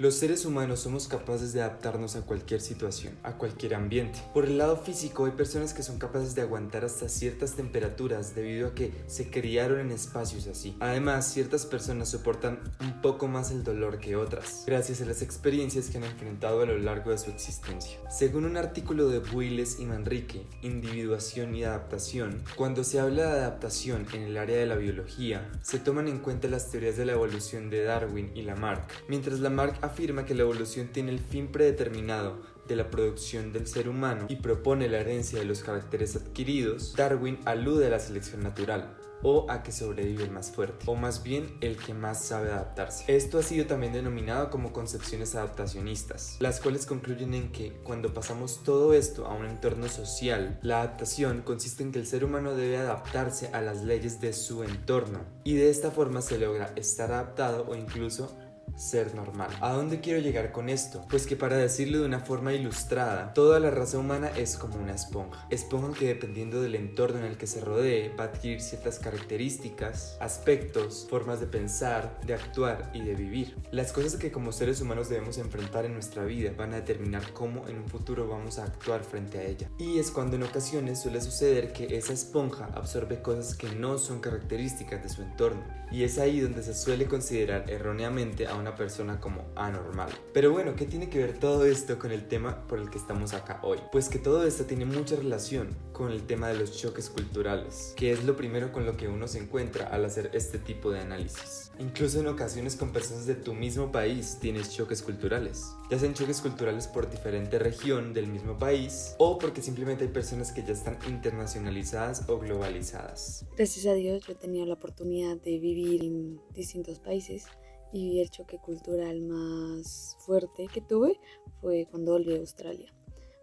Los seres humanos somos capaces de adaptarnos a cualquier situación, a cualquier ambiente. Por el lado físico, hay personas que son capaces de aguantar hasta ciertas temperaturas debido a que se criaron en espacios así. Además, ciertas personas soportan un poco más el dolor que otras, gracias a las experiencias que han enfrentado a lo largo de su existencia. Según un artículo de Builes y Manrique, Individuación y Adaptación, cuando se habla de adaptación en el área de la biología, se toman en cuenta las teorías de la evolución de Darwin y Lamarck, mientras Lamarck afirma que la evolución tiene el fin predeterminado de la producción del ser humano y propone la herencia de los caracteres adquiridos, Darwin alude a la selección natural, o a que sobrevive el más fuerte, o más bien el que más sabe adaptarse. Esto ha sido también denominado como concepciones adaptacionistas, las cuales concluyen en que cuando pasamos todo esto a un entorno social, la adaptación consiste en que el ser humano debe adaptarse a las leyes de su entorno, y de esta forma se logra estar adaptado o incluso ser normal. ¿A dónde quiero llegar con esto? Pues que, para decirlo de una forma ilustrada, toda la raza humana es como una esponja que, dependiendo del entorno en el que se rodee, va a adquirir ciertas características, aspectos, formas de pensar, de actuar y de vivir. Las cosas que como seres humanos debemos enfrentar en nuestra vida van a determinar cómo en un futuro vamos a actuar frente a ella. Y es cuando en ocasiones suele suceder que esa esponja absorbe cosas que no son características de su entorno, y es ahí donde se suele considerar erróneamente a una persona como anormal. Pero bueno, ¿qué tiene que ver todo esto con el tema por el que estamos acá hoy? Pues que todo esto tiene mucha relación con el tema de los choques culturales, que es lo primero con lo que uno se encuentra al hacer este tipo de análisis. Incluso en ocasiones con personas de tu mismo país tienes choques culturales, ya sean choques culturales por diferente región del mismo país o porque simplemente hay personas que ya están internacionalizadas o globalizadas. Gracias a Dios yo he tenido la oportunidad de vivir en distintos países, y el choque cultural más fuerte que tuve fue cuando volví a Australia,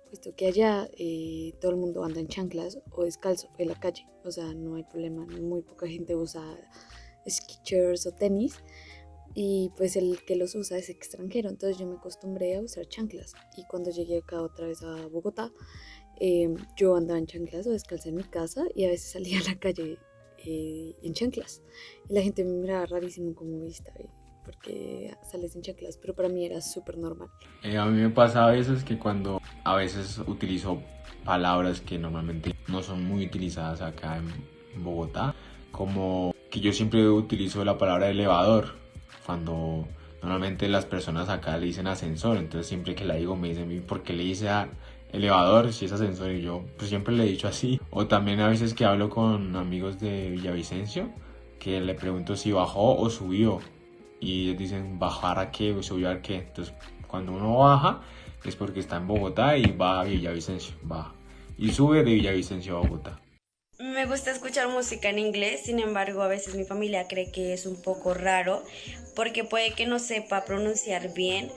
puesto que allá todo el mundo anda en chanclas o descalzo en la calle, o sea, no hay problema, muy poca gente usa skechers o tenis, y pues el que los usa es extranjero, entonces yo me acostumbré a usar chanclas, y cuando llegué acá otra vez a Bogotá, yo andaba en chanclas o descalza en mi casa, y a veces salía a la calle en chanclas, y la gente me miraba rarísimo como vista, porque sales en chanclas, pero para mí era súper normal. A mí me pasa a veces que cuando a veces utilizo palabras que normalmente no son muy utilizadas acá en Bogotá, como que yo siempre utilizo la palabra elevador, cuando normalmente las personas acá le dicen ascensor, entonces siempre que la digo me dicen, ¿por qué le dice elevador si es ascensor? Y yo pues siempre le he dicho así. O también a veces que hablo con amigos de Villavicencio, que le pregunto si bajó o subió, y ellos dicen bajar a qué o subir a qué. Entonces cuando uno baja es porque está en Bogotá y va a Villavicencio, baja, y sube de Villavicencio a Bogotá. Me gusta escuchar música en inglés, sin embargo a veces mi familia cree que es un poco raro porque puede que no sepa pronunciar bien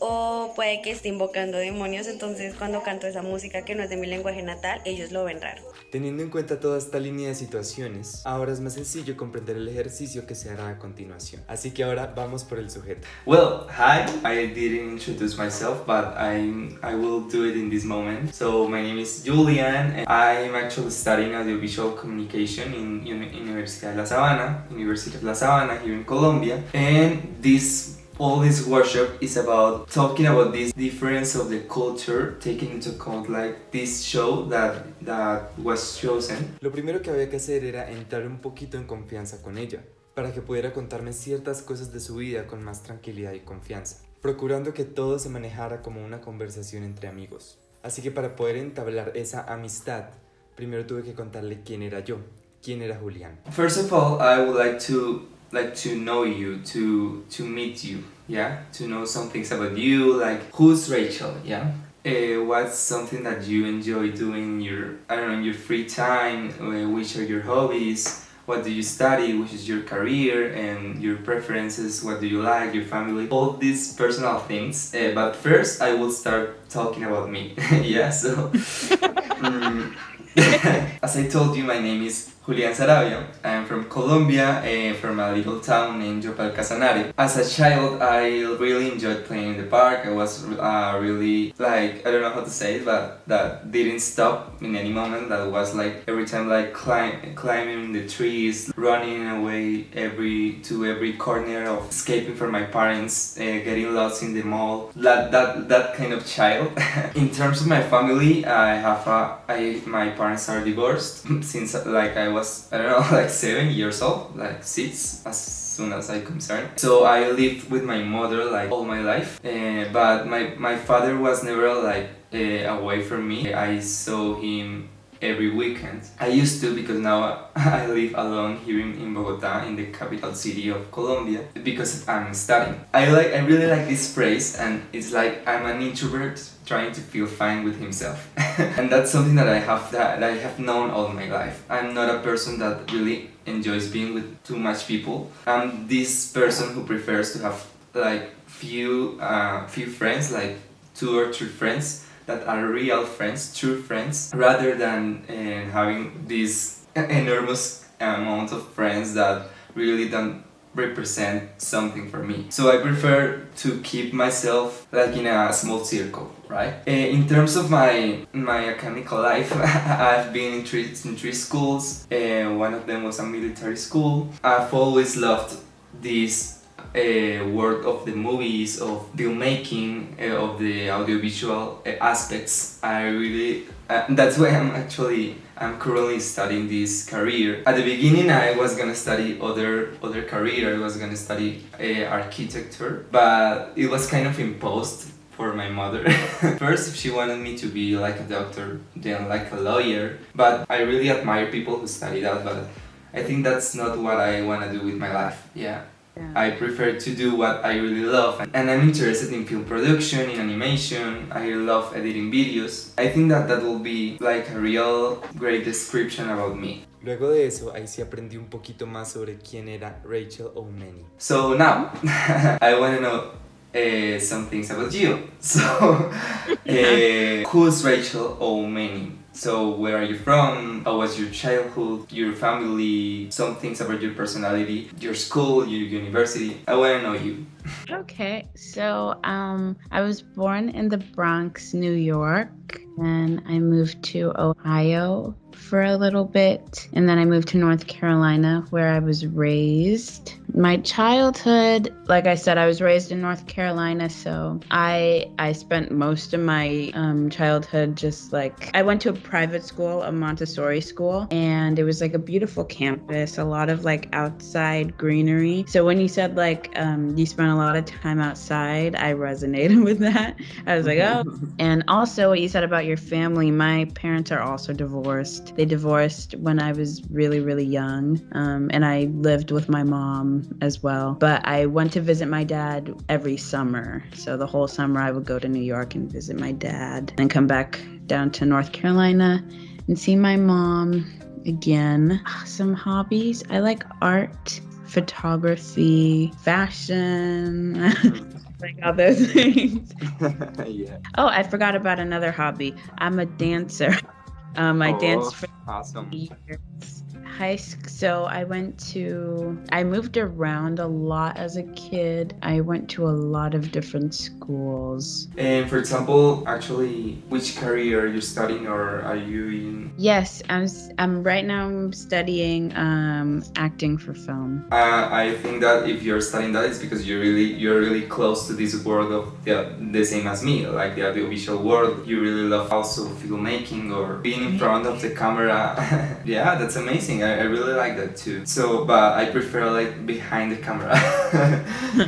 o puede que esté invocando demonios, entonces cuando canto esa música que no es de mi lenguaje natal, ellos lo ven raro. Teniendo en cuenta toda esta línea de situaciones, ahora es más sencillo comprender el ejercicio que se hará a continuación. Así que ahora vamos por el sujeto. Well, hi, I didn't introduce myself, but I will do it in this moment. So my name is Julian, and I'm actually studying audiovisual communication in Universidad de La Sabana here in Colombia. And all this workshop is about talking about this difference of the culture, taking into account like this show that was chosen. Lo primero que había que hacer era entrar un poquito en confianza con ella, para que pudiera contarme ciertas cosas de su vida con más tranquilidad y confianza, procurando que todo se manejara como una conversación entre amigos. Así que para poder entablar esa amistad, primero tuve que contarle quién era yo, quién era Julián. First of all, I would like to know you, to meet you, yeah, to know some things about you, like who's Rachel, yeah. What's something that you enjoy doing in your free time? Which are your hobbies? What do you study? Which is your career and your preferences? What do you like? Your family? All these personal things. But first, I will start talking about me. Yeah. So. As I told you, my name is Julian Sarabia. I am from Colombia, from a little town named Yopal Casanare. As a child, I really enjoyed playing in the park. I was really, like, I don't know how to say it, but that didn't stop in any moment. That was like every time, like climbing the trees, running away to every corner of escaping from my parents, getting lost in the mall. That kind of child. In terms of my family, my parents are divorced since like I was, I don't know, like 7 years old, like 6 as soon as I concerned. So I lived with my mother like all my life, but my father was never like away from me. I saw him every weekend. I used to, because now I live alone here in Bogota, in the capital city of Colombia, because I'm studying. I really like this phrase, and it's like I'm an introvert trying to feel fine with himself. And that's something that I have known all my life. I'm not a person that really enjoys being with too much people. I'm this person who prefers to have like few friends, like 2 or 3 friends that are real friends, true friends, rather than having this enormous amount of friends that really don't represent something for me. So I prefer to keep myself like in a small circle, right? In terms of my academic life, I've been in three schools. One of them was a military school. I've always loved this world of the movies, of filmmaking, of the audiovisual aspects. I really that's why I'm currently studying this career. At the beginning, I was gonna study other career. I was gonna study architecture, but it was kind of imposed for my mother. First, she wanted me to be like a doctor, then like a lawyer. But I really admire people who study that. But I think that's not what I wanna do with my life. Yeah. I prefer to do what I really love, and I'm interested in film production, in animation. I love editing videos. I think that will be like a real great description about me. Luego de eso, ahí sí aprendí un poquito más sobre quién era Rachel O'Many. So now, I want to know some things about you. So, who's Rachel O'Many? So, where are you from? How was your childhood, your family, some things about your personality, your school, your university? I want to know you. Okay, so I was born in the Bronx, New York, and I moved to Ohio for a little bit, and then I moved to North Carolina, where I was raised. My childhood, like I said, I was raised in North Carolina, so I spent most of my childhood just like, I went to a private school, a Montessori school, and it was like a beautiful campus, a lot of like outside greenery. So when you said like you spent a lot of time outside, I resonated with that. I was like, oh. And also what you said about your family, my parents are also divorced. They divorced when I was really, really young, and I lived with my mom as well. But I went to visit my dad every summer. So the whole summer I would go to New York and visit my dad, and come back down to North Carolina and see my mom again. Some hobbies. I like art, photography, fashion, like all those things. Yeah. Oh, I forgot about another hobby. I'm a dancer. I danced for awesome. years. So I moved around a lot as a kid. I went to a lot of different schools. And for example, actually, which career are you studying, or are you in? Yes, I'm right now I'm studying acting for film. I think that if you're studying that, it's because you're really close to this world of the same as me, like the audiovisual world. You really love also filmmaking or being in front of the camera. Yeah, that's amazing. I really like that too. So, but I prefer like behind the camera.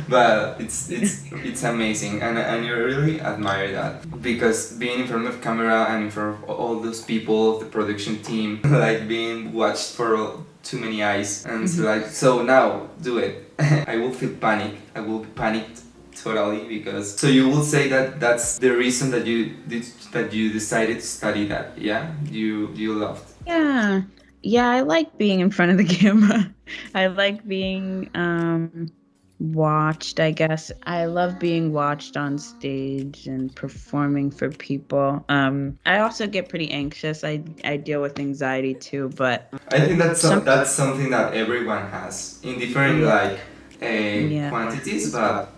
But it's amazing, and I really admire that, because being in front of camera and in front of all those people, the production team, like being watched for too many eyes, and it's like, so now do it. I will feel panic. I will be panicked totally, because so you will say that that's the reason that you decided to study that. Yeah, you loved. Yeah, I like being in front of the camera. I like being watched, I guess. I love being watched on stage and performing for people. I also get pretty anxious. I deal with anxiety too, but I think that's something that everyone has in different quantities, but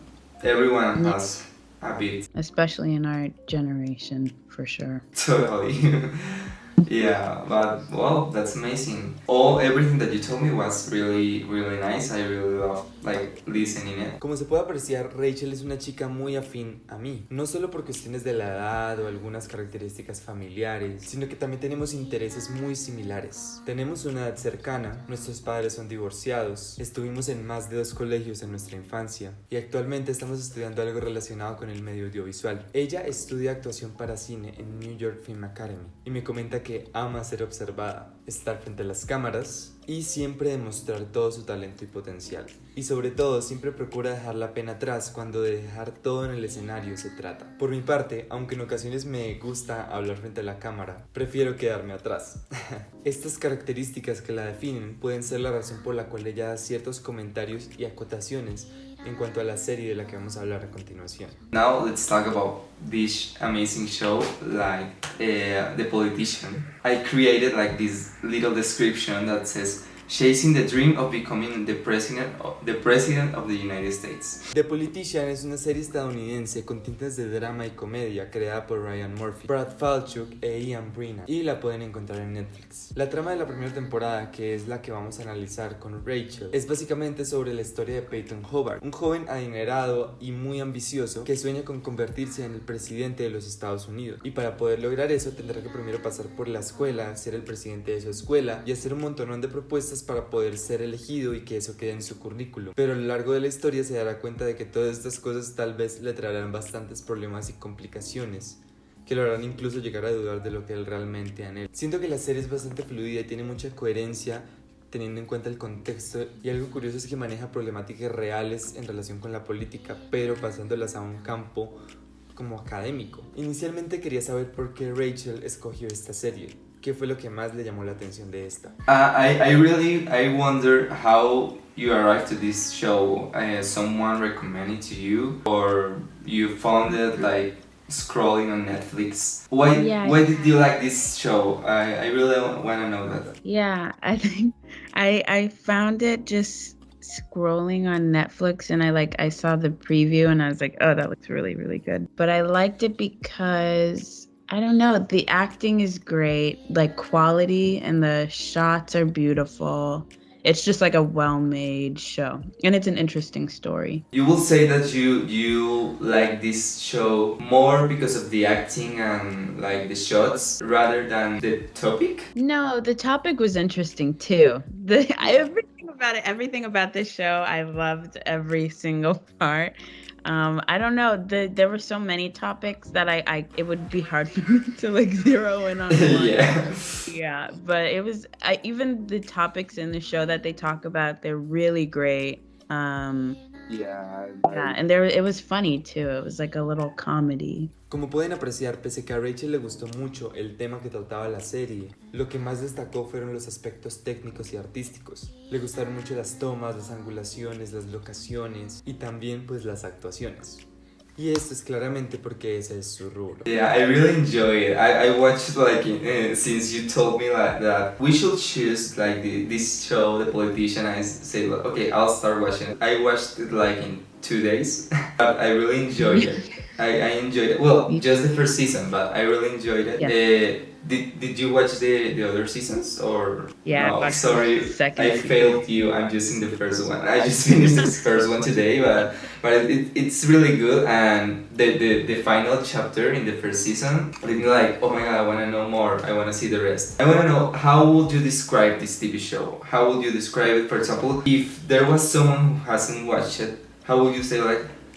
everyone has a bit. Especially in our generation, for sure. Totally. Yeah, but well, that's amazing. Everything that you told me was really, really nice. I really love listening it. Como se puede apreciar, Rachel es una chica muy afín a mí, no solo por cuestiones de la edad o algunas características familiares, sino que también tenemos intereses muy similares. Tenemos una edad cercana, nuestros padres son divorciados, estuvimos en más de 2 colegios en nuestra infancia y actualmente estamos estudiando algo relacionado con el medio audiovisual. Ella estudia actuación para cine en New York Film Academy y me comenta que ama ser observada, estar frente a las cámaras y siempre demostrar todo su talento y potencial. Y sobre todo siempre procura dejar la pena atrás cuando de dejar todo en el escenario se trata. Por mi parte, aunque en ocasiones me gusta hablar frente a la cámara, prefiero quedarme atrás. Estas características que la definen pueden ser la razón por la cual ella da ciertos comentarios y acotaciones en cuanto a la serie de la que vamos a hablar a continuación. Now let's talk about this amazing show, The Politician. I created this little description that says, chasing the dream of becoming the president of the United States. The Politician es una serie estadounidense con tintes de drama y comedia creada por Ryan Murphy, Brad Falchuk e Ian Brennan y la pueden encontrar en Netflix. La trama de la primera temporada, que es la que vamos a analizar con Rachel, es básicamente sobre la historia de Peyton Hobart, un joven adinerado y muy ambicioso que sueña con convertirse en el presidente de los Estados Unidos, y para poder lograr eso tendrá que primero pasar por la escuela, ser el presidente de su escuela y hacer un montonón de propuestas para poder ser elegido y que eso quede en su currículum. Pero a lo largo de la historia se dará cuenta de que todas estas cosas tal vez le traerán bastantes problemas y complicaciones que lo harán incluso llegar a dudar de lo que él realmente anhela. Siento que la serie es bastante fluida y tiene mucha coherencia teniendo en cuenta el contexto, y algo curioso es que maneja problemáticas reales en relación con la política, pero pasándolas a un campo como académico. Inicialmente quería saber por qué Rachel escogió esta serie. ¿Qué fue lo que más le llamó la atención de esta? I wonder how you arrived to this show. Someone recommended to you, or you found it scrolling on Netflix? Why did you like this show? I really want to know that. Yeah, I think I found it just scrolling on Netflix, and I saw the preview and I was like, oh, that looks really, really good. But I liked it because, I don't know, the acting is great, quality, and the shots are beautiful. It's just a well-made show, and it's an interesting story. You will say that you like this show more because of the acting and the shots rather than the topic? No, the topic was interesting too. Everything about this show, I loved every single part. I don't know, there were so many topics that it would be hard for me to zero in on one. Yeah, but it was, even the topics in the show that they talk about, they're really great. And it was funny too. It was a little comedy. Como pueden apreciar, pese que a Rachel le gustó mucho el tema que trataba la serie, lo que más destacó fueron los aspectos técnicos y artísticos. Le gustaron mucho las tomas, las angulaciones, las locaciones y también pues las actuaciones. Y esto es claramente porque ese es su rubro. Yeah, I really enjoy it. I watched since you told me that we should choose this show, The Politician. I say okay, I'll start watching it. I watched it in 2 days, but I really enjoyed it. I enjoyed it. Well, just the first season, but I really enjoyed it. Yeah. Did you watch the other seasons or? Yeah, no? Sorry, I season. failed you. I'm just in the first one. I just finished this first one today, but it's really good. And the final chapter in the first season, made me oh my god, I want to know more. I want to see the rest. I want to know, how would you describe this TV show? How would you describe it? For example, if there was someone who hasn't watched it, how would you say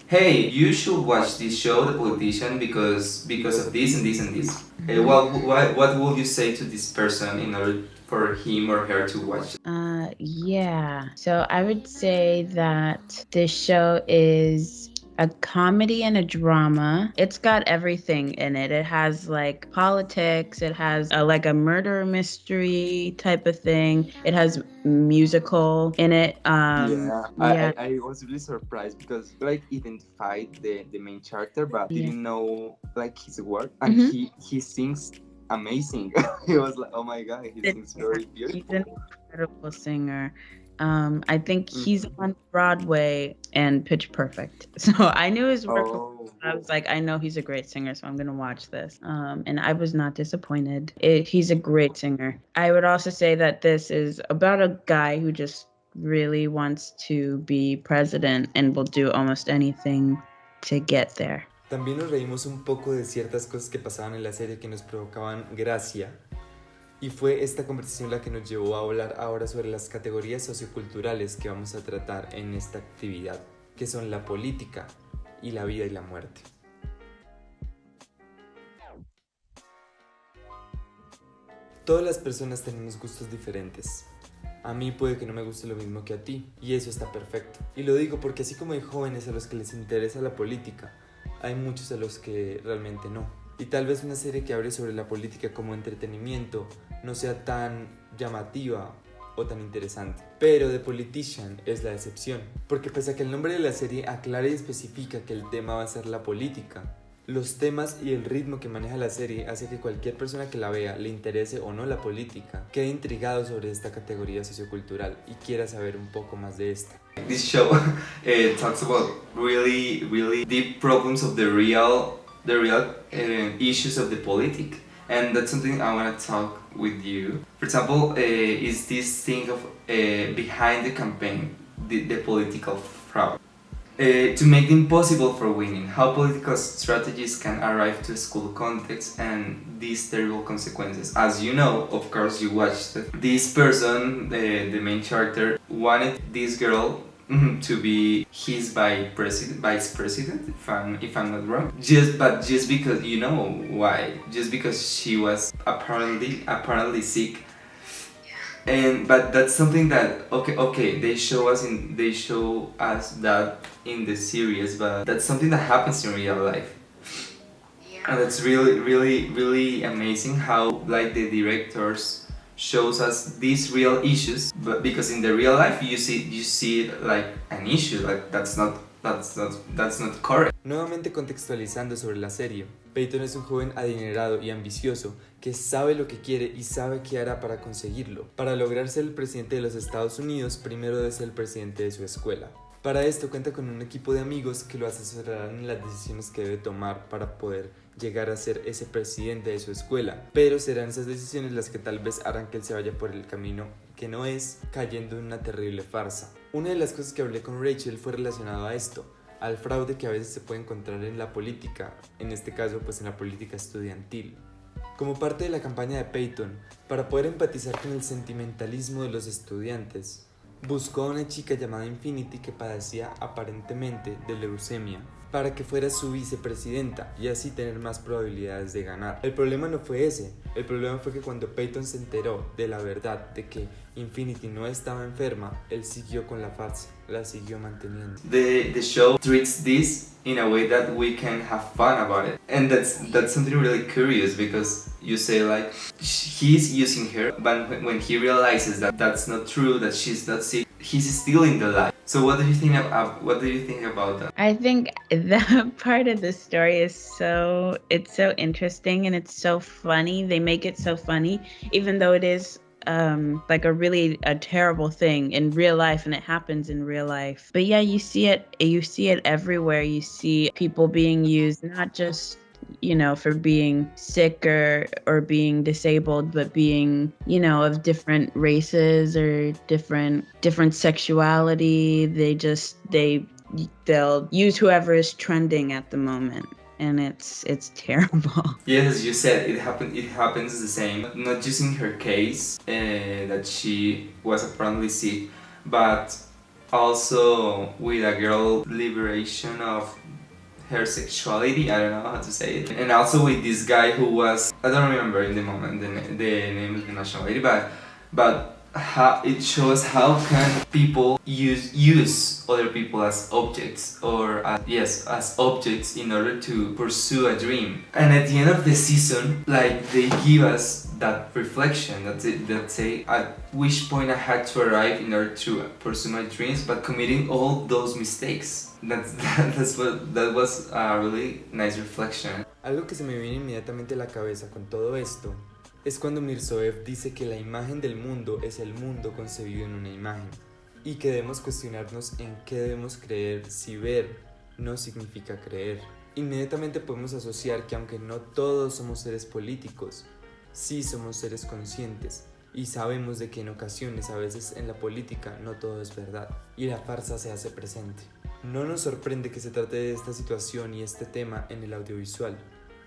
hey, you should watch this show, The Politician, because of this and this and this? What would you say to this person in order for him or her to watch? Yeah. So I would say that this show is a comedy and a drama. It's got everything in it. It has like politics, it has like a murder mystery type of thing. It has musical in it. Yeah, Yeah. I was really surprised because like identified the main character, but Yeah. didn't know like his work, and he sings amazing. He was like, oh my god, he sings very He's beautiful. an incredible singer. I think he's on Broadway and Pitch Perfect. So I knew his work. Oh, I was like, I know he's a great singer, so I'm gonna watch this. And I was not disappointed. He's a great singer. I would also say that this is about a guy who just really wants to be president and will do almost anything to get there. también nos reímos un poco de ciertas cosas que pasaban en la serie que nos provocaban gracia. Y fue esta conversación la que nos llevó a hablar ahora sobre las categorías socioculturales que vamos a tratar en esta actividad, que son la política y la vida y la muerte. Todas las personas tenemos gustos diferentes. A mí puede que no me guste lo mismo que a ti, y eso está perfecto. Y lo digo porque así como hay jóvenes a los que les interesa la política, hay muchos a los que realmente no. Y tal vez una serie que hable sobre la política como entretenimiento no sea tan llamativa o tan interesante. Pero The Politician es la excepción, porque pese a que el nombre de la serie aclara y especifica que el tema va a ser la política, los temas y el ritmo que maneja la serie hace que cualquier persona que la vea, le interese o no la política, quede intrigado sobre esta categoría sociocultural y quiera saber un poco más de esta. This show talks about really deep problems of the real issues of the politic, and that's something I want to talk with you. For example, is this thing of behind the campaign, the political fraud. To make it impossible for winning, how political strategies can arrive to a school context and these terrible consequences. As you know, of course you watched it. This person, the main character, wanted this girl to be his vice president, if I'm not wrong. Just because, you know why? Just because she was apparently sick. But that's something that okay they show us that in the series, but that's something that happens in real life. And it's really amazing how like the directors shows us these real issues, but because in the real life you see it like an issue, like that's not correct. Nuevamente contextualizando sobre la serie, Peyton es un joven adinerado y ambicioso que sabe lo que quiere y sabe qué hará para conseguirlo. Para lograr ser el presidente de los Estados Unidos, primero debe ser el presidente de su escuela. Para esto cuenta con un equipo de amigos que lo asesorarán en las decisiones que debe tomar para poder llegar a ser ese presidente de su escuela, pero serán esas decisiones las que tal vez harán que él se vaya por el camino que no es, cayendo en una terrible farsa. Una de las cosas que hablé con Rachel fue relacionado a esto, al fraude que a veces se puede encontrar en la política, en este caso pues en la política estudiantil. Como parte de la campaña de Peyton, para poder empatizar con el sentimentalismo de los estudiantes, buscó a una chica llamada Infinity que padecía aparentemente de leucemia, para que fuera su vicepresidenta y así tener más probabilidades de ganar. El problema no fue ese, el problema fue que cuando Peyton se enteró de la verdad de que Infinity no estaba enferma, él siguió con la farsa, la siguió manteniendo. The show treats this in a way that we can have fun about it, and that's something really curious, because you say like he's using her, but when he realizes that that's not true, that she's not sick, he's still in the lie. So what do you think about that? I think that part of the story is so interesting and it's so funny. They make it so funny, even though it is like a terrible thing in real life, and it happens in real life. But yeah, you see it everywhere. You see people being used, not just, you know, for being sick or being disabled, but being, you know, of different races or different sexuality. They'll use whoever is trending at the moment, and it's terrible. Yes, as you said, it happens the same, not just in her case, that she was apparently sick, but also with a girl liberation of her sexuality, I don't know how to say it, and also with this guy who was, I don't remember in the moment the name of the nationality, but it shows how can people use other people as objects, or as objects in order to pursue a dream. And at the end of the season, like, they give us that reflection that say at which point I had to arrive in order to pursue my dreams, but committing all those mistakes. That was a really nice reflection. Algo que se me viene inmediatamente a la cabeza con todo esto es cuando Mirzoev dice que la imagen del mundo es el mundo concebido en una imagen y que debemos cuestionarnos en qué debemos creer si ver no significa creer. Inmediatamente podemos asociar que aunque no todos somos seres políticos, sí somos seres conscientes y sabemos de que en ocasiones, a veces en la política, no todo es verdad y la farsa se hace presente. No nos sorprende que se trate de esta situación y este tema en el audiovisual,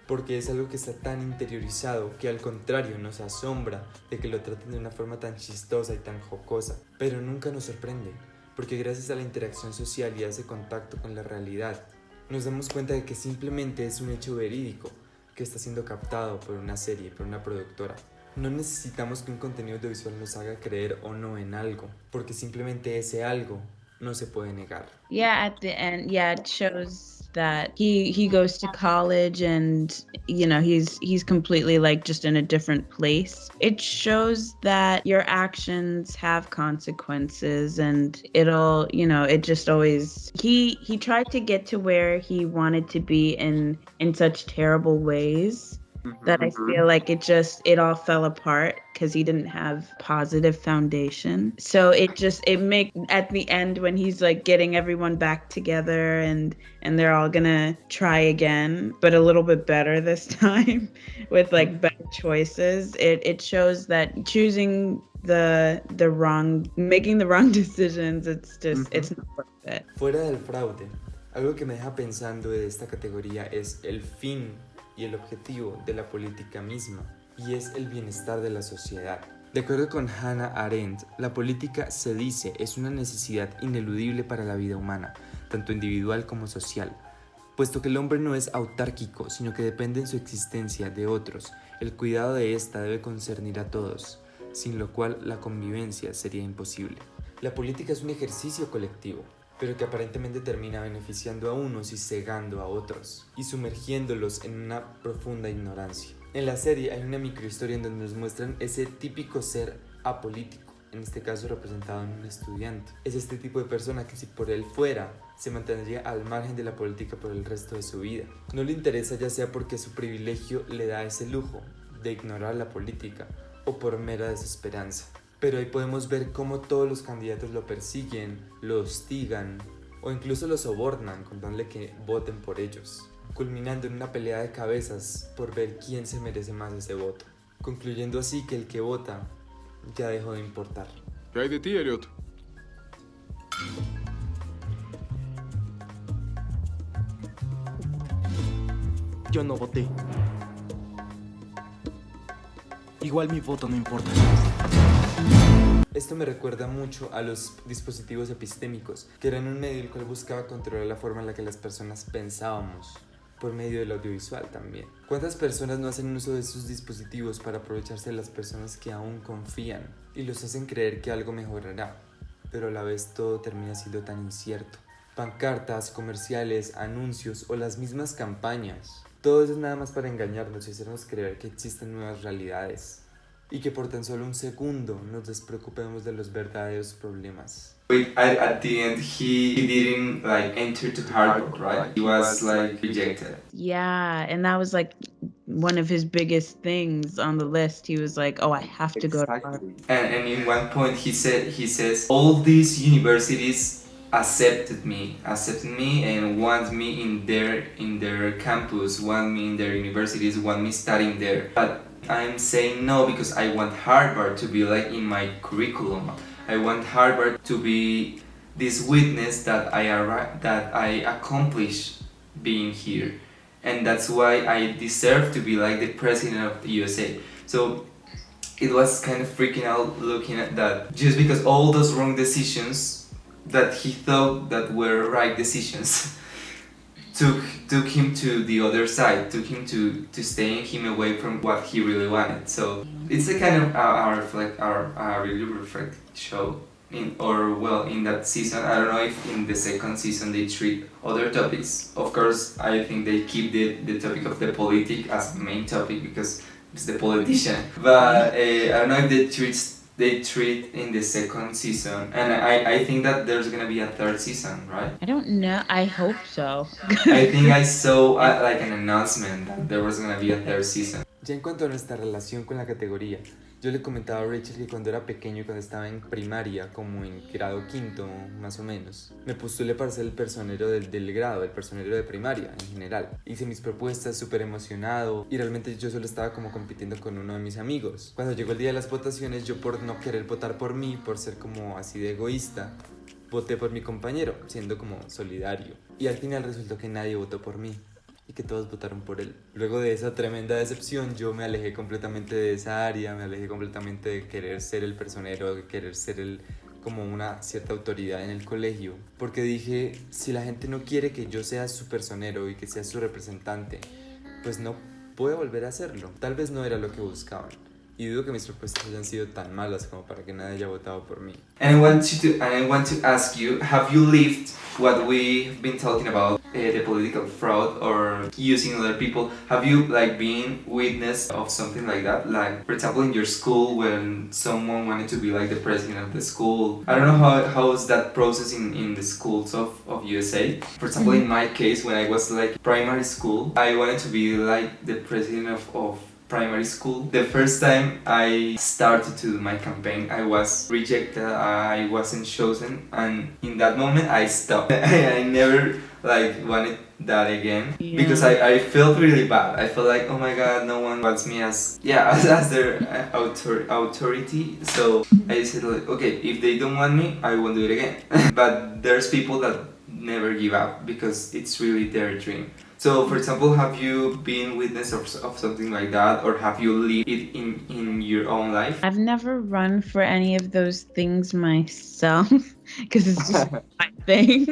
porque es algo que está tan interiorizado que al contrario nos asombra de que lo traten de una forma tan chistosa y tan jocosa, pero nunca nos sorprende, porque gracias a la interacción social y a ese contacto con la realidad, nos damos cuenta de que simplemente es un hecho verídico que está siendo captado por una serie, por una productora. No necesitamos que un contenido audiovisual nos haga creer o no en algo, porque simplemente ese algo no se puede negar. Yeah, at the end, yeah, it shows that he goes to college and he's completely like just in a different place. It shows that your actions have consequences, and it'll it just always he tried to get to where he wanted to be in such terrible ways that I feel like it all fell apart because he didn't have positive foundation. So it make at the end when he's like getting everyone back together and they're all gonna try again, but a little bit better this time with like better choices. It shows that choosing making the wrong decisions, it's not worth it. Fuera del fraude, algo que me deja pensando de esta categoría es el fin y el objetivo de la política misma, y es el bienestar de la sociedad. De acuerdo con Hannah Arendt, la política, se dice, es una necesidad ineludible para la vida humana, tanto individual como social, puesto que el hombre no es autárquico, sino que depende en su existencia de otros. El cuidado de esta debe concernir a todos, sin lo cual la convivencia sería imposible. La política es un ejercicio colectivo, pero que aparentemente termina beneficiando a unos y cegando a otros, y sumergiéndolos en una profunda ignorancia. En la serie hay una microhistoria en donde nos muestran ese típico ser apolítico, en este caso representado en un estudiante. Es este tipo de persona que si por él fuera, se mantendría al margen de la política por el resto de su vida. No le interesa, ya sea porque su privilegio le da ese lujo de ignorar la política, o por mera desesperanza. Pero ahí podemos ver cómo todos los candidatos lo persiguen, lo hostigan o incluso lo sobornan contándole que voten por ellos, culminando en una pelea de cabezas por ver quién se merece más ese voto, concluyendo así que el que vota ya dejó de importar. ¿Qué hay de ti, Elliot? Yo no voté. Igual mi voto no importa. Esto me recuerda mucho a los dispositivos epistémicos, que eran un medio el cual buscaba controlar la forma en la que las personas pensábamos, por medio del audiovisual también. ¿Cuántas personas no hacen uso de esos dispositivos para aprovecharse de las personas que aún confían y los hacen creer que algo mejorará? Pero a la vez todo termina siendo tan incierto. Pancartas, comerciales, anuncios o las mismas campañas. Todo eso es nada más para engañarnos y hacernos creer que existen nuevas realidades, y que por tan solo un segundo nos despreocupemos de los verdaderos problemas. At the end, he didn't like enter to Harvard, right? He was like rejected. Yeah, and that was like one of his biggest things on the list. He was like, "Oh, I have to go to Harvard." And in one point, he says, all these universities accepted me and want me in their campus, want me in their universities, want me studying there. But I'm saying no because I want Harvard to be like in my curriculum. I want Harvard to be this witness that I accomplished being here, and that's why I deserve to be like the president of the USA. So it was kind of freaking out looking at that, just because all those wrong decisions that he thought that were right decisions took him to the other side, took him to staying him away from what he really wanted. So it's a kind of a really reflect show. In that season, I don't know if in the second season they treat other topics. Of course, I think they keep the topic of the politic as the main topic because it's the politician. But I don't know if they treat in the second season, and I think that there's gonna be a third season, right? I don't know. I hope so. I think I saw like an announcement that there was gonna be a third season. Ya en cuanto a nuestra relación con la categoría, yo le comentaba a Rachel que cuando era pequeño, cuando estaba en primaria, como en grado quinto más o menos, me postulé para ser el personero del grado, el personero de primaria en general. Hice mis propuestas súper emocionado y realmente yo solo estaba como compitiendo con uno de mis amigos. Cuando llegó el día de las votaciones, yo por no querer votar por mí, por ser como así de egoísta, voté por mi compañero, siendo como solidario. Y al final resultó que nadie votó por mí y que todos votaron por él. Luego de esa tremenda decepción, yo me alejé completamente de esa área, me alejé completamente de querer ser el personero, de querer ser como una cierta autoridad en el colegio, porque dije, si la gente no quiere que yo sea su personero y que sea su representante, pues no puedo volver a hacerlo. Tal vez no era lo que buscaban. Y dudo que mis propuestas hayan sido tan malas como para que nadie haya votado por mí. And I want to ask you, have you lived what we've been talking about, the political fraud or using other people? Have you like been witness of something like that? Like, for example, in your school when someone wanted to be like the president of the school. I don't know how's that process in the schools of USA. For example, in my case, when I was like primary school, I wanted to be like the president of primary school. The first time I started to do my campaign, I was rejected, I wasn't chosen, and in that moment I stopped. I never like wanted that again because I felt really bad. I felt like, oh my god, no one wants me as their authority. So I said like, okay, if they don't want me, I won't do it again. But there's people that never give up because it's really their dream. So, for example, have you been witness of something like that, or have you lived it in your own life? I've never run for any of those things myself because it's just my thing.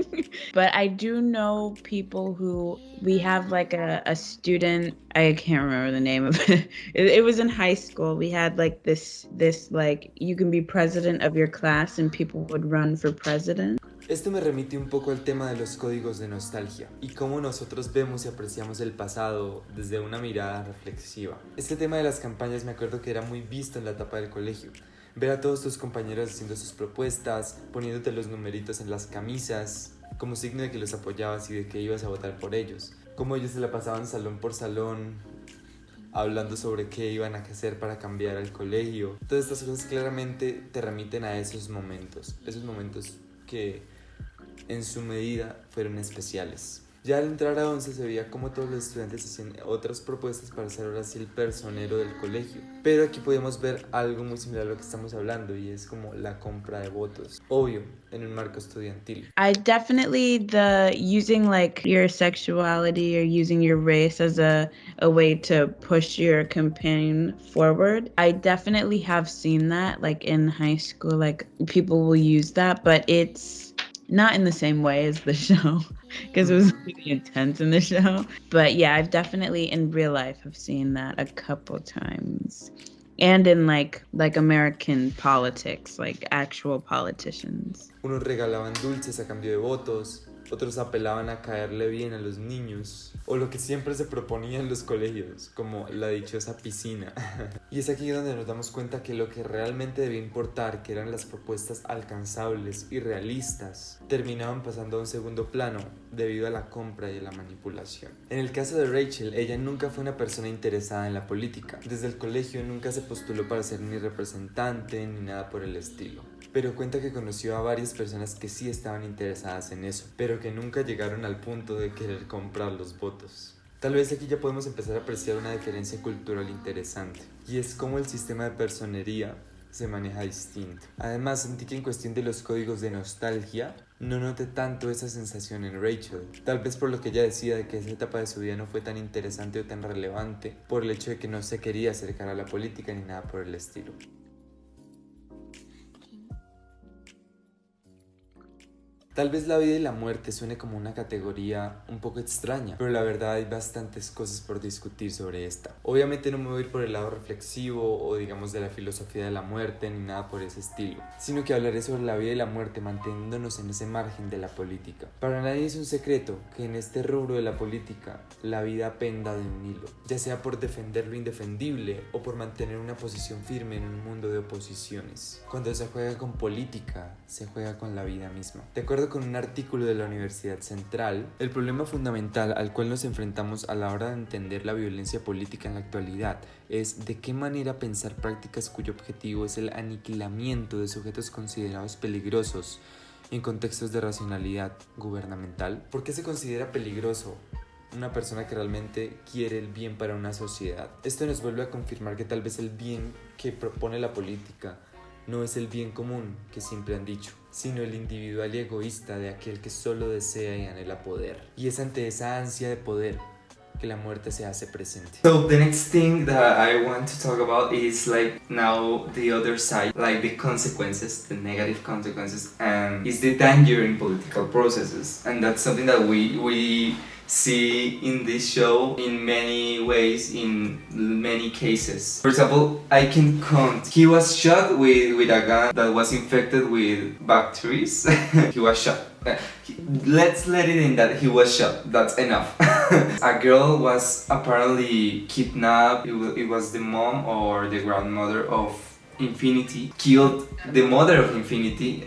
But I do know people who, we have like a student, I can't remember the name of it. It was in high school. We had like this like, you can be president of your class and people would run for president. Esto me remite un poco al tema de los códigos de nostalgia y cómo nosotros vemos y apreciamos el pasado desde una mirada reflexiva. Este tema de las campañas me acuerdo que era muy visto en la etapa del colegio. Ver a todos tus compañeros haciendo sus propuestas, poniéndote los numeritos en las camisas, como signo de que los apoyabas y de que ibas a votar por ellos. Cómo ellos se la pasaban salón por salón, hablando sobre qué iban a hacer para cambiar el colegio. Todas estas cosas claramente te remiten a esos momentos que en su medida fueron especiales. Ya al entrar a 11 se veía como todos los estudiantes hacían otras propuestas para ser ahora sí el personero del colegio. Pero aquí podemos ver algo muy similar a lo que estamos hablando y es como la compra de votos. Obvio, en un marco estudiantil. I definitely using like your sexuality or using your race as a way to push your campaign forward. I definitely have seen that like in high school, like people will use that, but it's not in the same way as the show because it was really intense in the show. But yeah, I've definitely in real life have seen that a couple times. And in like American politics, like actual politicians. Unos regalaban dulces a cambio de votos, otros apelaban a caerle bien a los niños, o lo que siempre se proponía en los colegios, como la dichosa piscina. Y es aquí donde nos damos cuenta que lo que realmente debía importar, que eran las propuestas alcanzables y realistas, terminaban pasando a un segundo plano debido a la compra y a la manipulación. En el caso de Rachel, ella nunca fue una persona interesada en la política. Desde el colegio nunca se postuló para ser ni representante ni nada por el estilo. Pero cuenta que conoció a varias personas que sí estaban interesadas en eso, pero que nunca llegaron al punto de querer comprar los votos. Tal vez aquí ya podemos empezar a apreciar una diferencia cultural interesante, y es cómo el sistema de personería se maneja distinto. Además, sentí que en cuestión de los códigos de nostalgia, no noté tanto esa sensación en Rachel, tal vez por lo que ella decía de que esa etapa de su vida no fue tan interesante o tan relevante, por el hecho de que no se quería acercar a la política ni nada por el estilo. Tal vez la vida y la muerte suene como una categoría un poco extraña, pero la verdad hay bastantes cosas por discutir sobre esta. Obviamente no me voy a ir por el lado reflexivo o digamos de la filosofía de la muerte ni nada por ese estilo, sino que hablaré sobre la vida y la muerte manteniéndonos en ese margen de la política. Para nadie es un secreto que en este rubro de la política la vida penda de un hilo, ya sea por defender lo indefendible o por mantener una posición firme en un mundo de oposiciones. Cuando se juega con política, se juega con la vida misma. De acuerdo con un artículo de la Universidad Central, el problema fundamental al cual nos enfrentamos a la hora de entender la violencia política en la actualidad es de qué manera pensar prácticas cuyo objetivo es el aniquilamiento de sujetos considerados peligrosos en contextos de racionalidad gubernamental. ¿Por qué se considera peligroso una persona que realmente quiere el bien para una sociedad? Esto nos vuelve a confirmar que tal vez el bien que propone la política no es el bien común que siempre han dicho, sino el individual y egoísta de aquel que solo desea y anhela poder. Y es ante esa ansia de poder que la muerte se hace presente. So the next thing that I want to talk about is like now the other side, like the consequences, the negative consequences, and is the danger in political processes. And that's something that we see in this show in many ways, in many cases. For example, I can count. He was shot with a gun that was infected with bacteria. He was shot. Let's let it in that he was shot. That's enough. A girl was apparently kidnapped. It was the mom or the grandmother of Infinity, killed the mother of Infinity.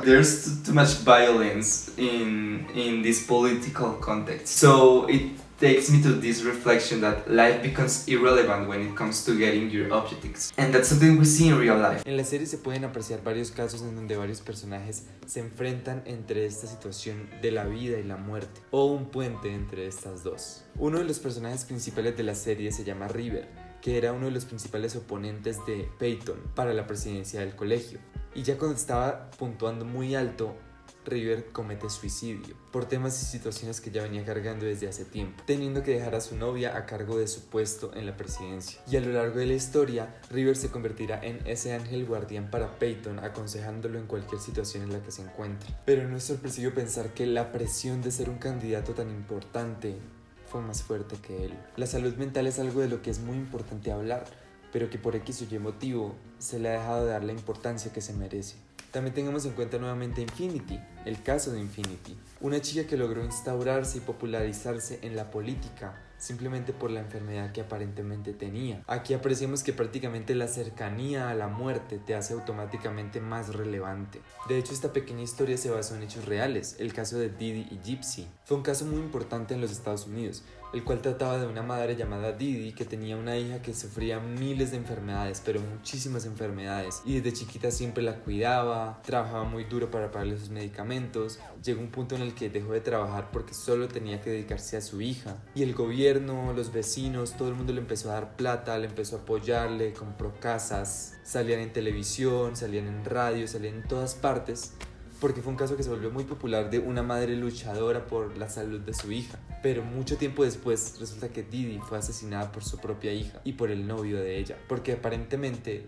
There's too much violence in this political context. So it takes me to this reflection that life becomes irrelevant when it comes to getting your objectives. And that's something we see in real life. En la serie se pueden apreciar varios casos en donde varios personajes se enfrentan entre esta situación de la vida y la muerte, o un puente entre estas dos. Uno de los personajes principales de la serie se llama River, que era uno de los principales oponentes de Peyton para la presidencia del colegio. Y ya cuando estaba puntuando muy alto, River comete suicidio por temas y situaciones que ya venía cargando desde hace tiempo, teniendo que dejar a su novia a cargo de su puesto en la presidencia. Y a lo largo de la historia, River se convertirá en ese ángel guardián para Peyton, aconsejándolo en cualquier situación en la que se encuentre. Pero no es sorpresivo pensar que la presión de ser un candidato tan importante fue más fuerte que él. La salud mental es algo de lo que es muy importante hablar, pero que por X o Y motivo se le ha dejado de dar la importancia que se merece. También tengamos en cuenta nuevamente Infinity, el caso de Infinity, una chica que logró instaurarse y popularizarse en la política simplemente por la enfermedad que aparentemente tenía. Aquí apreciamos que prácticamente la cercanía a la muerte te hace automáticamente más relevante. De hecho, esta pequeña historia se basó en hechos reales, el caso de Didi y Gypsy. Fue un caso muy importante en los Estados Unidos, el cual trataba de una madre llamada Didi que tenía una hija que sufría miles de enfermedades, pero muchísimas enfermedades, y desde chiquita siempre la cuidaba, trabajaba muy duro para pagarle sus medicamentos. Llegó un punto en el que dejó de trabajar porque solo tenía que dedicarse a su hija, y el gobierno, los vecinos, todo el mundo le empezó a dar plata, le empezó a apoyar, le compró casas, salían en televisión, salían en radio, salían en todas partes, porque fue un caso que se volvió muy popular de una madre luchadora por la salud de su hija. Pero mucho tiempo después resulta que Didi fue asesinada por su propia hija y por el novio de ella, porque aparentemente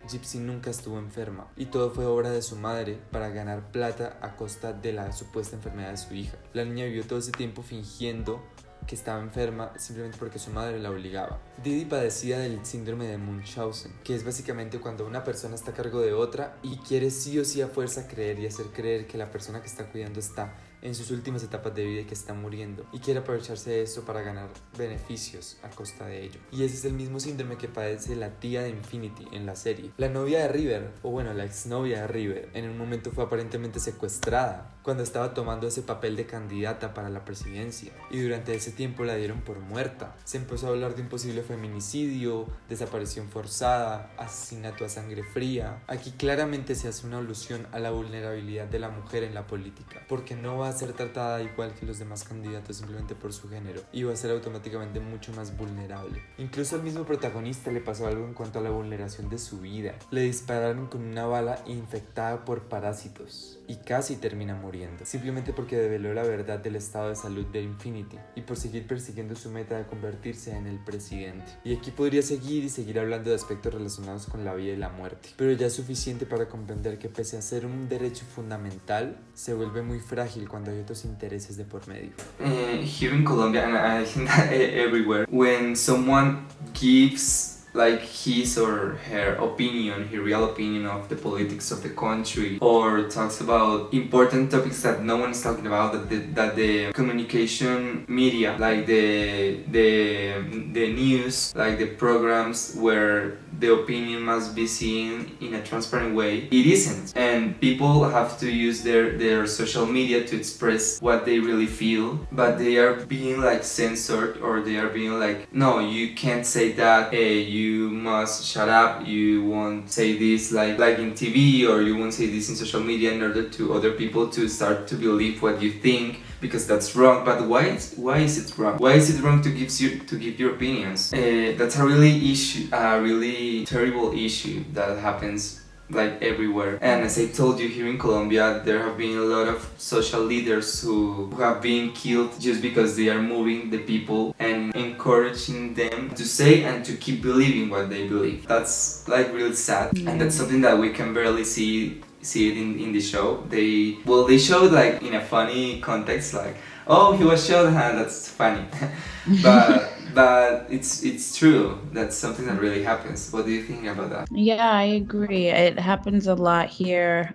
Gypsy nunca estuvo enferma y todo fue obra de su madre para ganar plata a costa de la supuesta enfermedad de su hija. La niña vivió todo ese tiempo fingiendo que estaba enferma simplemente porque su madre la obligaba. Didi padecía del síndrome de Munchausen, que es básicamente cuando una persona está a cargo de otra y quiere sí o sí a fuerza creer y hacer creer que la persona que está cuidando está en sus últimas etapas de vida y que está muriendo, y quiere aprovecharse de eso para ganar beneficios a costa de ello. Y ese es el mismo síndrome que padece la tía de Infinity en la serie. La novia de River, o bueno, la exnovia de River, en un momento fue aparentemente secuestrada cuando estaba tomando ese papel de candidata para la presidencia, y durante ese tiempo la dieron por muerta. Se empezó a hablar de un posible feminicidio, desaparición forzada, asesinato a sangre fría. Aquí claramente se hace una alusión a la vulnerabilidad de la mujer en la política, porque no basta a ser tratada igual que los demás candidatos simplemente por su género y va a ser automáticamente mucho más vulnerable. Incluso al mismo protagonista le pasó algo en cuanto a la vulneración de su vida. Le dispararon con una bala infectada por parásitos y casi termina muriendo, simplemente porque develó la verdad del estado de salud de Infinity y por seguir persiguiendo su meta de convertirse en el presidente. Y aquí podría seguir hablando de aspectos relacionados con la vida y la muerte, pero ya es suficiente para comprender que pese a ser un derecho fundamental, se vuelve muy frágil cuando hay otros intereses de por medio. Here in Colombia, and I think that everywhere, when someone gives like his or her opinion, her real opinion of the politics of the country, or talks about important topics that no one is talking about, that the communication media, like the news, like the programs where the opinion must be seen in a transparent way, it isn't. And people have to use their social media to express what they really feel, but they are being like censored, or they are being like, no, you can't say that, you must shut up, you won't say this like in TV, or you won't say this in social media in order to other people to start to believe what you think, because that's wrong. But why is it wrong? Why is it wrong to give your opinions? That's a really terrible issue that happens like everywhere. And as I told you, here in Colombia there have been a lot of social leaders who have been killed just because they are moving the people and encouraging them to say and to keep believing what they believe. That's like really sad, and that's something that we can barely see it in the show. They showed like in a funny context, like, oh, he was shot, that's funny. but it's true. That's something that really happens. What do you think about that? Yeah, I agree. It happens a lot here.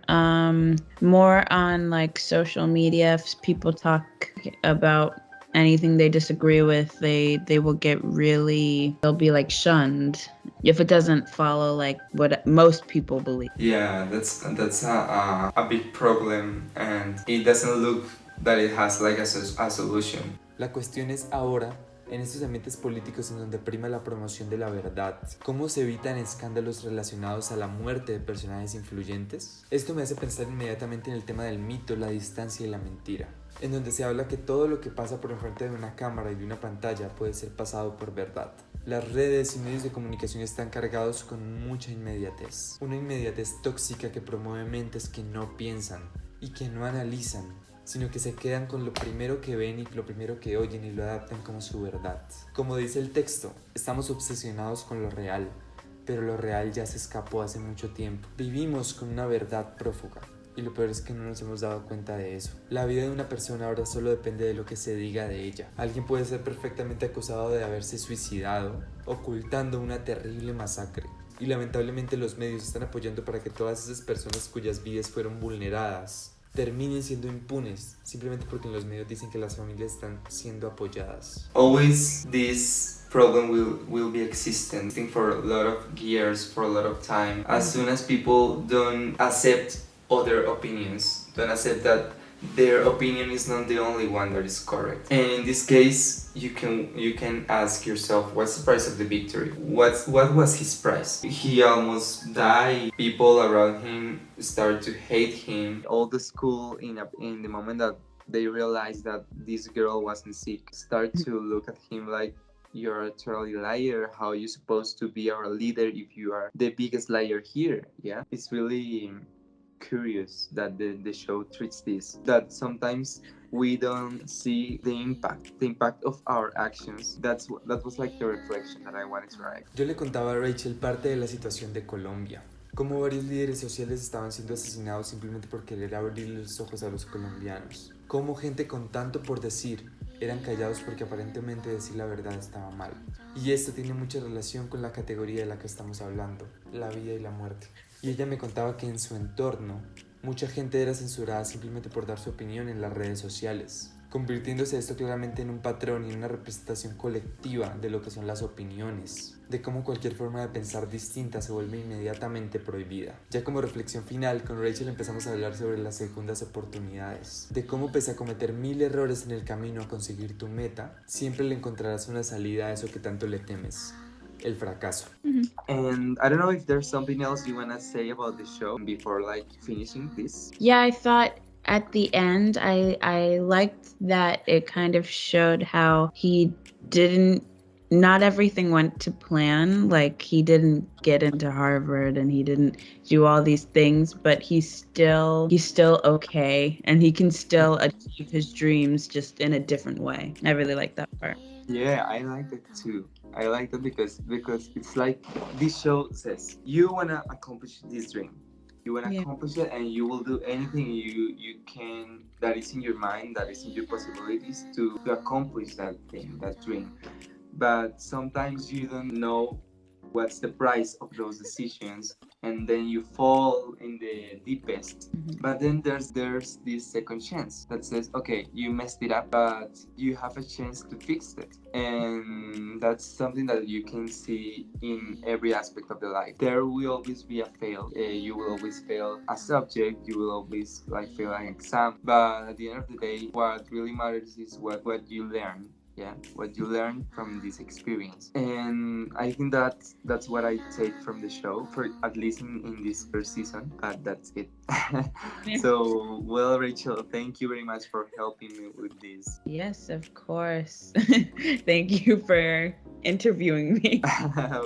More on like social media. If people talk about anything they disagree with, they will they'll be like shunned if it doesn't follow like what most people believe. Yeah, that's a big problem, and it doesn't look that it has like a solution. La cuestión es ahora, en estos ambientes políticos en donde prima la promoción de la verdad, ¿cómo se evitan escándalos relacionados a la muerte de personajes influyentes? Esto me hace pensar inmediatamente en el tema del mito, la distancia y la mentira, en donde se habla que todo lo que pasa por enfrente de una cámara y de una pantalla puede ser pasado por verdad. Las redes y medios de comunicación están cargados con mucha inmediatez, una inmediatez tóxica que promueve mentes que no piensan y que no analizan, sino que se quedan con lo primero que ven y lo primero que oyen y lo adaptan como su verdad. Como dice el texto, estamos obsesionados con lo real, pero lo real ya se escapó hace mucho tiempo. Vivimos con una verdad prófuga, y lo peor es que no nos hemos dado cuenta de eso. La vida de una persona ahora solo depende de lo que se diga de ella. Alguien puede ser perfectamente acusado de haberse suicidado, ocultando una terrible masacre. Y lamentablemente los medios están apoyando para que todas esas personas cuyas vidas fueron vulneradas terminen siendo impunes, simplemente porque en los medios dicen que las familias están siendo apoyadas. Always this problem will be existing for a lot of years, for a lot of time. As soon as people don't accept other opinions, don't accept that their opinion is not the only one that is correct. And in this case, you can ask yourself, what's the price of the victory? What was his price? He almost died. People around him started to hate him. All the school, in the moment that they realized that this girl wasn't sick, start to look at him like, you're a totally liar. How are you supposed to be our leader if you are the biggest liar here? Yeah, it's really curious that the show treats this, that sometimes we don't see the impact of our actions. That was like the reflection that I wanted to write. Yo le contaba a Rachel parte de la situación de Colombia, cómo varios líderes sociales estaban siendo asesinados simplemente por querer abrir los ojos a los colombianos, cómo gente con tanto por decir eran callados porque aparentemente decir la verdad estaba mal. Y esto tiene mucha relación con la categoría de la que estamos hablando, la vida y la muerte. Y ella me contaba que en su entorno mucha gente era censurada simplemente por dar su opinión en las redes sociales, convirtiéndose esto claramente en un patrón y en una representación colectiva de lo que son las opiniones, de cómo cualquier forma de pensar distinta se vuelve inmediatamente prohibida. Ya como reflexión final, con Rachel empezamos a hablar sobre las segundas oportunidades, de cómo pese a cometer 1000 errores en el camino a conseguir tu meta, siempre le encontrarás una salida a eso que tanto le temes, el fracaso. And I don't know if there's something else you want to say about the show before like finishing this. Yeah, I thought at the end, I liked that it kind of showed how he didn't, not everything went to plan. Like he didn't get into Harvard and he didn't do all these things, but he's still okay and he can still achieve his dreams just in a different way. I really like that part. Yeah, I like that too. I like that because it's like this show says you wanna accomplish this dream. You wanna Yeah. accomplish it, and you will do anything you can that is in your mind, that is in your possibilities to accomplish that thing, that dream. But sometimes you don't know what's the price of those decisions, and then you fall in the deepest. But then there's this second chance that says, okay, you messed it up, but you have a chance to fix it. And that's something that you can see in every aspect of the life. There will always be a fail. You will always fail a subject, you will always like fail an exam, but at the end of the day, what really matters is what you learn. Yeah, what you learn from this experience. And I think that's what I take from the show, for at least in this first season. But that's it. So, well, Rachel, thank you very much for helping me with this. Yes, of course. Thank you for interviewing me.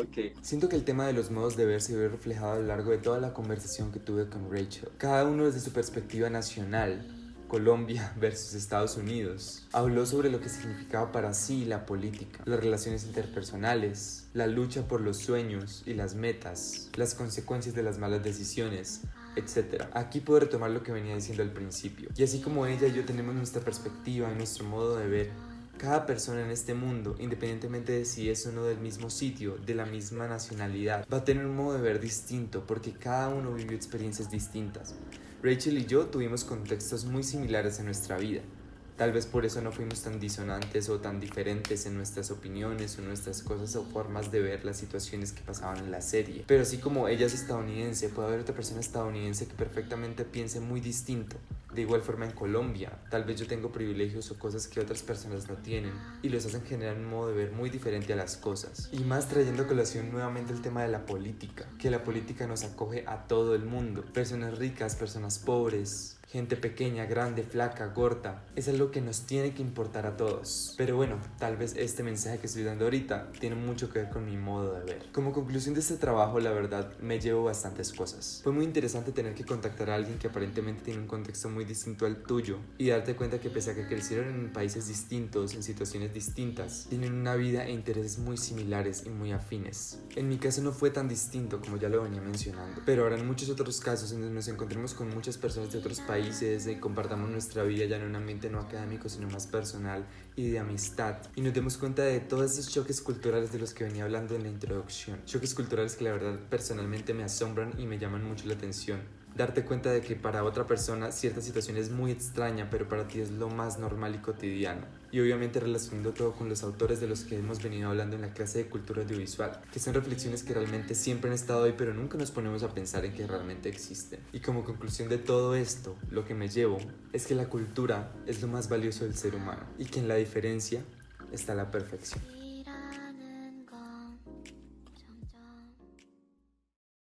Okay. Siento que el tema de los modos de ver se ve reflejado a lo largo de toda la conversación que tuve con Rachel. Cada uno desde su perspectiva nacional, Colombia versus Estados Unidos. Habló sobre lo que significaba para sí la política, las relaciones interpersonales, la lucha por los sueños y las metas, las consecuencias de las malas decisiones, etc. Aquí puedo retomar lo que venía diciendo al principio. Y así como ella y yo tenemos nuestra perspectiva y nuestro modo de ver, cada persona en este mundo, independientemente de si es o no del mismo sitio, de la misma nacionalidad, va a tener un modo de ver distinto porque cada uno vivió experiencias distintas. Rachel y yo tuvimos contextos muy similares en nuestra vida. Tal vez por eso no fuimos tan disonantes o tan diferentes en nuestras opiniones o nuestras cosas o formas de ver las situaciones que pasaban en la serie. Pero así como ella es estadounidense, puede haber otra persona estadounidense que perfectamente piense muy distinto. De igual forma en Colombia, tal vez yo tengo privilegios o cosas que otras personas no tienen y los hacen generar un modo de ver muy diferente a las cosas. Y más trayendo a colación nuevamente el tema de la política, que la política nos acoge a todo el mundo. Personas ricas, personas pobres, gente pequeña, grande, flaca, gorda. Es algo que nos tiene que importar a todos. Pero bueno, tal vez este mensaje que estoy dando ahorita tiene mucho que ver con mi modo de ver. Como conclusión de este trabajo, la verdad, me llevo bastantes cosas. Fue muy interesante tener que contactar a alguien que aparentemente tiene un contexto muy distinto al tuyo y darte cuenta que pese a que crecieron en países distintos, en situaciones distintas, tienen una vida e intereses muy similares y muy afines. En mi caso no fue tan distinto como ya lo venía mencionando, pero ahora en muchos otros casos en donde nos encontremos con muchas personas de otros países y compartamos nuestra vida ya en un ambiente no académico sino más personal y de amistad y nos demos cuenta de todos esos choques culturales de los que venía hablando en la introducción, choques culturales que la verdad personalmente me asombran y me llaman mucho la atención. Darte cuenta de que para otra persona cierta situación es muy extraña, pero para ti es lo más normal y cotidiano. Y obviamente relacionando todo con los autores de los que hemos venido hablando en la clase de cultura audiovisual, que son reflexiones que realmente siempre han estado ahí, pero nunca nos ponemos a pensar en que realmente existen. Y como conclusión de todo esto, lo que me llevo es que la cultura es lo más valioso del ser humano y que en la diferencia está la perfección.